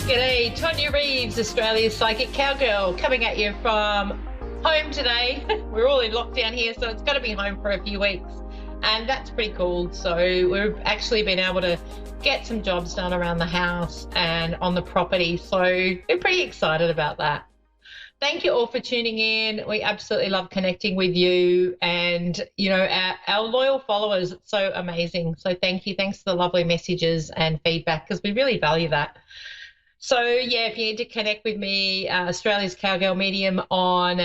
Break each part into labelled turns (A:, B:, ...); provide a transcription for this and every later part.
A: G'day, Tonia Reeves, Australia's psychic cowgirl, coming at you from home today. We're all in lockdown here, so it's got to be home for a few weeks, and that's pretty cool. So we've actually been able to get some jobs done around the house and on the property, so we're pretty excited about that. Thank you all for tuning in. We absolutely love connecting with you and, our loyal followers. It's so amazing. So thank you. Thanks for the lovely messages and feedback, because we really value that. So, yeah, if you need to connect with me, Australia's Cowgirl Medium on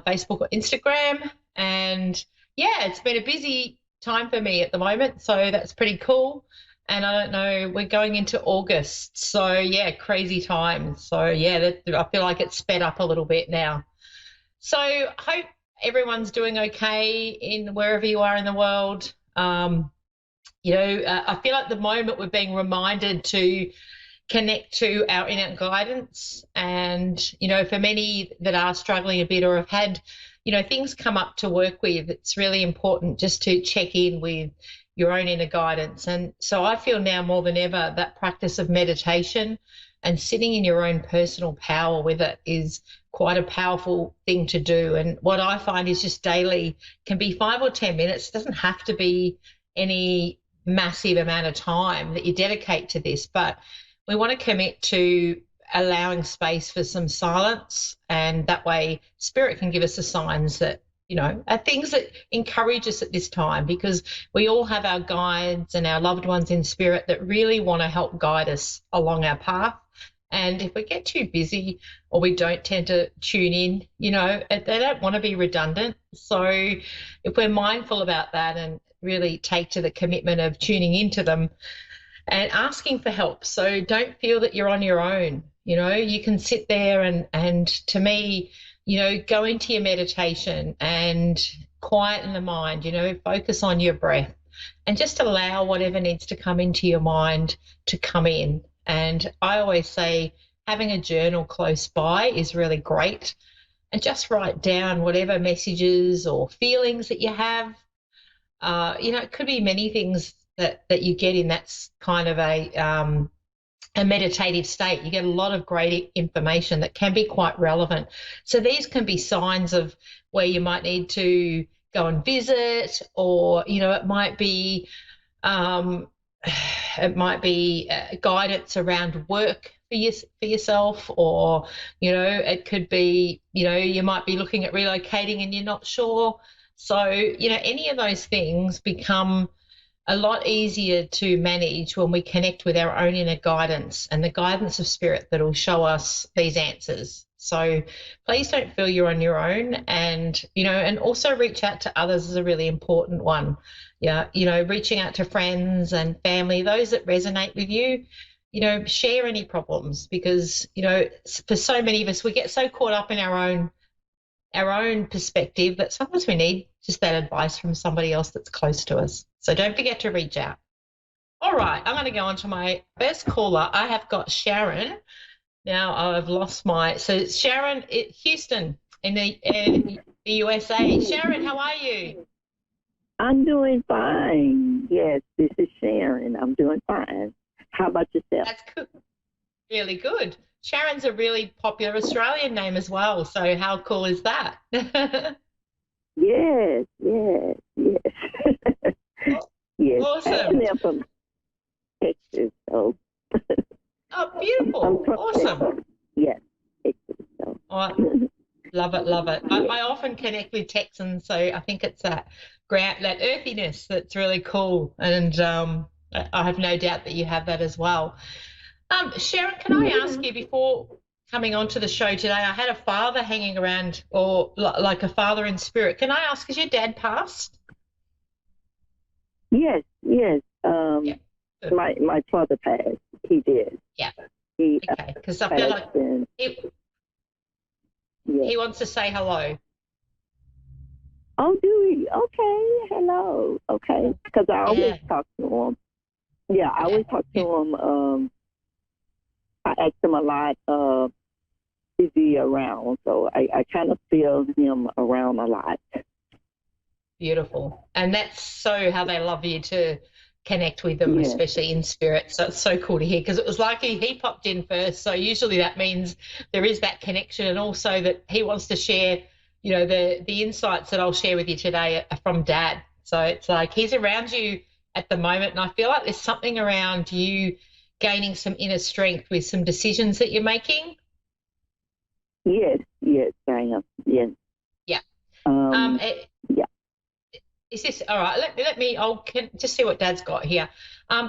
A: Facebook or Instagram. And, yeah, it's been a busy time for me at the moment, so that's pretty cool. And I don't know, we're going into August. So, yeah, crazy times. So, yeah, I feel like it's sped up a little bit now. So I hope everyone's doing okay in wherever you are in the world. I feel like at the moment we're being reminded to connect to our inner guidance, and for many that are struggling a bit or have had things come up to work with, it's really important just to check in with your own inner guidance. And so I feel now more than ever that practice of meditation and sitting in your own personal power with it is quite a powerful thing to do. And what I find is just daily, can be 5 or 10 minutes. It doesn't have to be any massive amount of time that you dedicate to this, but we want to commit to allowing space for some silence, and that way spirit can give us the signs that, are things that encourage us at this time, because we all have our guides and our loved ones in spirit that really want to help guide us along our path. And if we get too busy or we don't tend to tune in, they don't want to be redundant. So if we're mindful about that and really take to the commitment of tuning into them, and asking for help. So don't feel that you're on your own. You can sit there and to me, go into your meditation and quieten the mind, focus on your breath and just allow whatever needs to come into your mind to come in. And I always say having a journal close by is really great, and just write down whatever messages or feelings that you have. It could be many things that you get in that kind of a meditative state. You get a lot of great information that can be quite relevant. So these can be signs of where you might need to go and visit, or it might be guidance around work for yourself, or it could be you might be looking at relocating and you're not sure. So any of those things become a lot easier to manage when we connect with our own inner guidance and the guidance of spirit that will show us these answers. So please don't feel you're on your own, and and also reach out to others is a really important one. Reaching out to friends and family, those that resonate with you, share any problems, because for so many of us, we get so caught up in our own perspective that sometimes we need just that advice from somebody else that's close to us. So don't forget to reach out. All right, I'm going to go on to my first caller. I have got Sharon. Now I've lost so Sharon, Houston in the USA. Sharon, how are you?
B: I'm doing fine. Yes, this is Sharon. I'm doing fine. How about yourself?
A: That's good. Really good. Sharon's a really popular Australian name as well, so how cool is that?
B: Yes. Yes.
A: Awesome.
B: I'm from Texas, so.
A: Oh, beautiful. Awesome.
B: Texas. Yes, Texas. So.
A: Oh, love it. I often connect with Texans, so I think it's that earthiness that's really cool, and I have no doubt that you have that as well. Sharon, can I ask you, before coming onto the show today, I had a father hanging around, or like a father in spirit. Can I ask, has your dad passed?
B: Yes.
A: Yeah.
B: My father passed. He did.
A: Yeah.
B: Okay,
A: because I feel like he wants to say hello.
B: Oh, Dewey. Okay. Hello. Okay. Because I always talk to him. Yeah, I always talk to him. I ask him a lot. Is he around? So I kind of feel him around a lot.
A: Beautiful. And that's so how they love you, to connect with them,
B: Yes.
A: especially in spirit. So it's so cool to hear, because it was like he popped in first. So usually that means there is that connection, and also that he wants to share, you know, the insights that I'll share with you today are from Dad. So it's like he's around you at the moment, and I feel like there's something around you gaining some inner strength with some decisions that you're making.
B: Yes, yes, I am. Yes.
A: Yeah.
B: Um, yeah.
A: Is this all right? Let me. Just see what Dad's got here.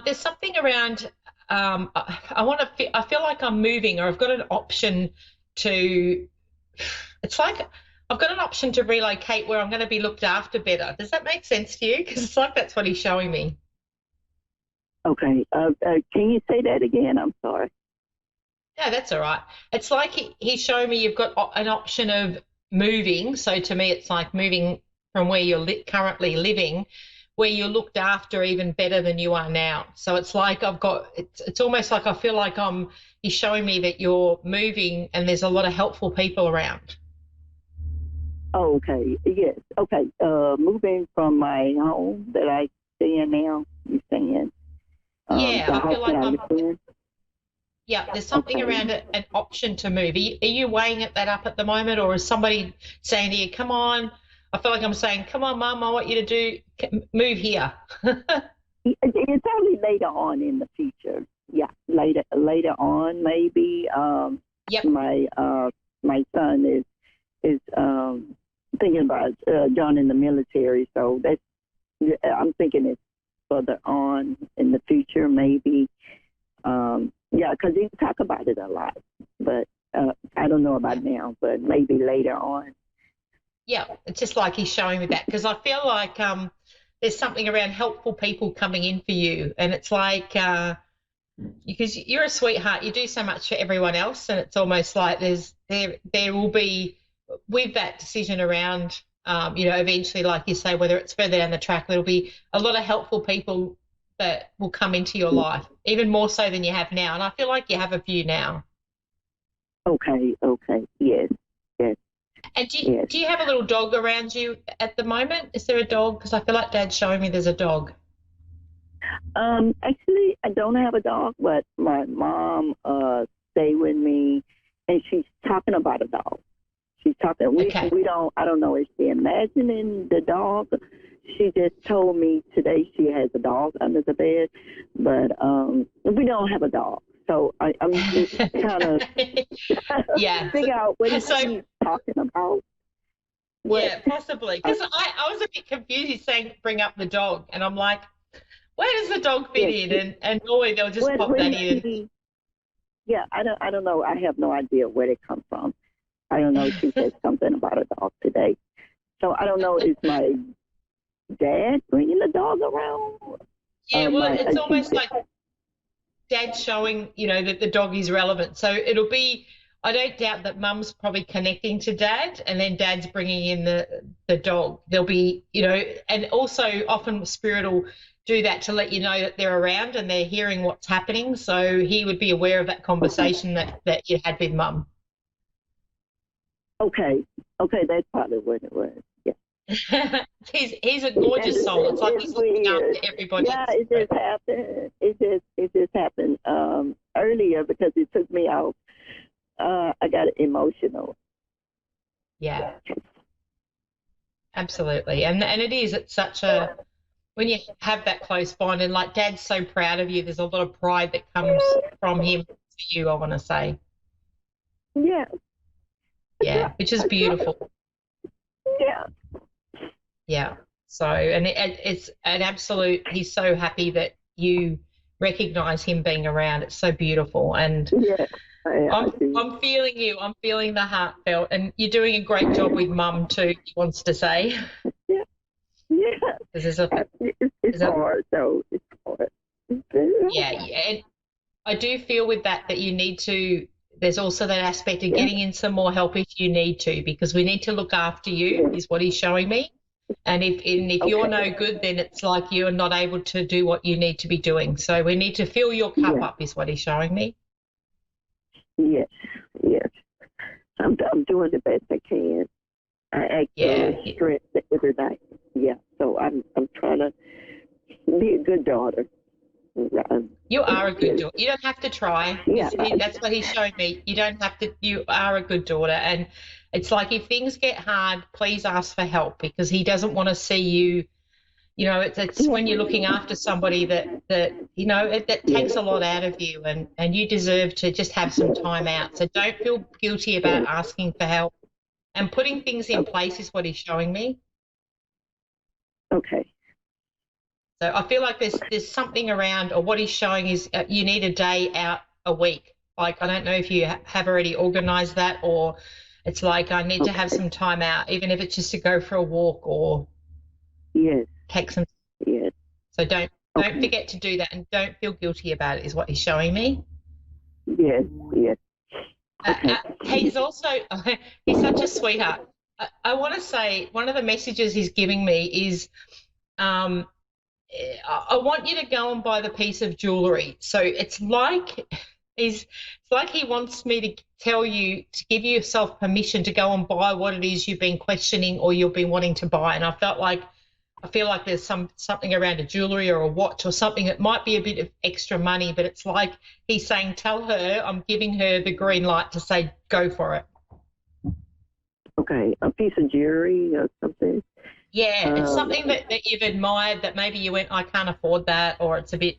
A: There's something around. I want to. I feel like I'm moving, or I've got an option to. It's like I've got an option to relocate where I'm going to be looked after better. Does that make sense to you? Because it's like that's what he's showing me.
B: Okay. Can you say that again? I'm sorry.
A: Yeah, that's all right. It's like he's showing me you've got an option of moving. So to me, it's like moving from where you're currently living, where you're looked after even better than you are now. So it's like it's almost like I feel like he's showing me that you're moving and there's a lot of helpful people around.
B: Oh, okay. Yes. Okay. Moving from my home that I stay in now, you're saying?
A: Yeah,
B: The
A: I
B: house
A: feel
B: that
A: like
B: I live in?
A: yeah, there's something
B: Okay.
A: around an option to move. Are you weighing that up at the moment, or is somebody saying to you, come on? I feel like I'm saying, come on, Mum, I want you to move here.
B: It's only later on in the future. Yeah, later on maybe.
A: Yep.
B: My son is thinking about joining the military, so I'm thinking it's further on in the future maybe. Yeah, because you talk about it a lot, but I don't know about now, but maybe later on.
A: Yeah, it's just like he's showing me that, because I feel like there's something around helpful people coming in for you, and it's like because you're a sweetheart, you do so much for everyone else, and it's almost like there will be with that decision around you know, eventually, like you say, whether it's further down the track, there'll be a lot of helpful people that will come into your life, even more so than you have now, and I feel like you have a few now.
B: Okay, yes, yes,
A: And
B: yes.
A: do you have a little dog around you at the moment? Is there a dog? Because I feel like Dad's showing me there's a dog.
B: Actually, I don't have a dog, but my mom stay with me, and she's talking about a dog. She's talking.
A: Okay.
B: We don't. I don't know. Is she imagining the dog? She just told me today she has a dog under the bed, but we don't have a dog. So I'm just kind of
A: Yeah.
B: figure out what is
A: So
B: she talking about. What?
A: yeah, possibly. Because I was a bit confused. He's saying bring up the dog, and I'm like, where does the dog fit
B: Yes.
A: in? And normally they'll just pop
B: What
A: that
B: is
A: in.
B: she? Yeah, I don't know. I have no idea where it comes from. I don't know. She said something about a dog today. So I don't know. Is my dad bringing the dog around?
A: Yeah, well, it's
B: She
A: almost like Dad's showing, you know, that the dog is relevant. So it'll be, I don't doubt that Mum's probably connecting to Dad, and then Dad's bringing in the dog. There'll be, you know, and also often Spirit will do that to let you know that they're around and they're hearing what's happening. So he would be aware of that
B: okay.
A: conversation that you had with Mum.
B: Okay, that's probably what it was. Yeah.
A: He's a gorgeous soul. It's like he's looking
B: Weird.
A: after everybody.
B: Yeah, it just happened. It just happened earlier because it took me out. I got emotional.
A: Yeah, absolutely. And it is. It's such a when you have that close bond, and like Dad's so proud of you. There's a lot of pride that comes from him to you, I want to say.
B: Yeah.
A: Yeah, which is beautiful.
B: Yeah.
A: Yeah. So, and it's an absolute. He's so happy that you recognize him being around. It's so beautiful, and
B: Yeah. I do.
A: I'm feeling you. I'm feeling the heartfelt, and you're doing a great job with Mum too. He wants to say.
B: Yeah. Yeah.
A: There's
B: It's hard though. It's hard.
A: yeah, and I do feel with that you need to. There's also that aspect of
B: Yeah.
A: getting in some more help if you need to, because we need to look after you, is what he's showing me. And if you're no good, then it's like you're not able to do what you need to be doing. So we need to fill your cup up, is what he's showing me.
B: Yes. Yes. I'm doing the best I can. I actually stress every night. Yeah. So I'm trying to be a good daughter.
A: You are a good daughter. You don't have to try.
B: Yeah.
A: That's what he's showing me. You don't have to. You are a good daughter. And it's like if things get hard, please ask for help because he doesn't want to see you. You know, it's when you're looking after somebody that you know, that takes a lot out of you and you deserve to just have some time out. So don't feel guilty about asking for help. And putting things in place is what he's showing me.
B: Okay.
A: So I feel like there's something around, or what he's showing is you need a day out a week. Like I don't know if you have already organised that, or it's like I need to have some time out, even if it's just to go for a walk or take some.
B: Yes.
A: So don't forget to do that, and don't feel guilty about it. Is what he's showing me.
B: Yes. Yes. Okay.
A: He's also he's such a sweetheart. I want to say one of the messages he's giving me is. I want you to go and buy the piece of jewelry. So it's like he wants me to tell you to give yourself permission to go and buy what it is you've been questioning or you've been wanting to buy. And I feel like there's something around a jewelry or a watch or something that might be a bit of extra money, but it's like he's saying, tell her I'm giving her the green light to say go for it.
B: Okay, a piece of jewelry or something.
A: Yeah, it's something that you've admired that maybe you went, I can't afford that, or it's a bit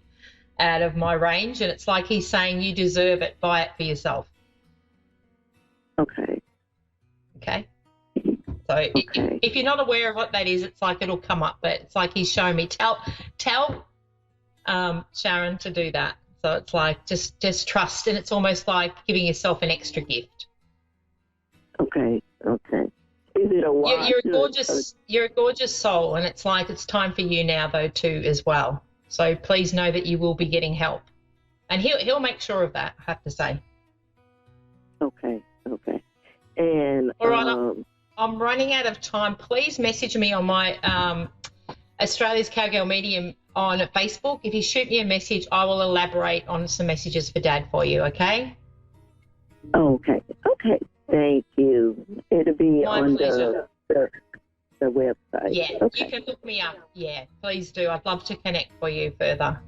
A: out of my range. And it's like he's saying you deserve it, buy it for yourself.
B: Okay.
A: Okay. So if you're not aware of what that is, it's like it'll come up. But it's like he's showing me, tell Sharon to do that. So it's like just trust, and it's almost like giving yourself an extra gift.
B: Okay. Okay. Is it a watch?
A: You're a gorgeous soul, and it's like it's time for you now though too as well. So please know that you will be getting help, and he'll make sure of that. I have to say.
B: Okay. Okay. And
A: all right, I'm running out of time. Please message me on my Australia's Cowgirl Medium on Facebook. If you shoot me a message, I will elaborate on some messages for Dad for you. Okay.
B: Okay. Okay. Thank you. It'll be
A: my
B: on
A: pleasure.
B: the website.
A: Yeah,
B: okay.
A: You can look me up. Yeah, please do. I'd love to connect for you further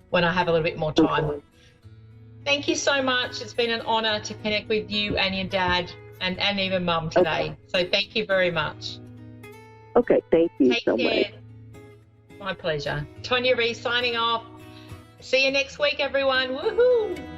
A: when I have a little bit more time. Okay. Thank you so much. It's been an honour to connect with you and your dad and even Mum today. Okay. So thank you very much.
B: Okay, thank you
A: Take care. Much. My pleasure. Tonia Reeves signing off. See you next week, everyone. Woohoo!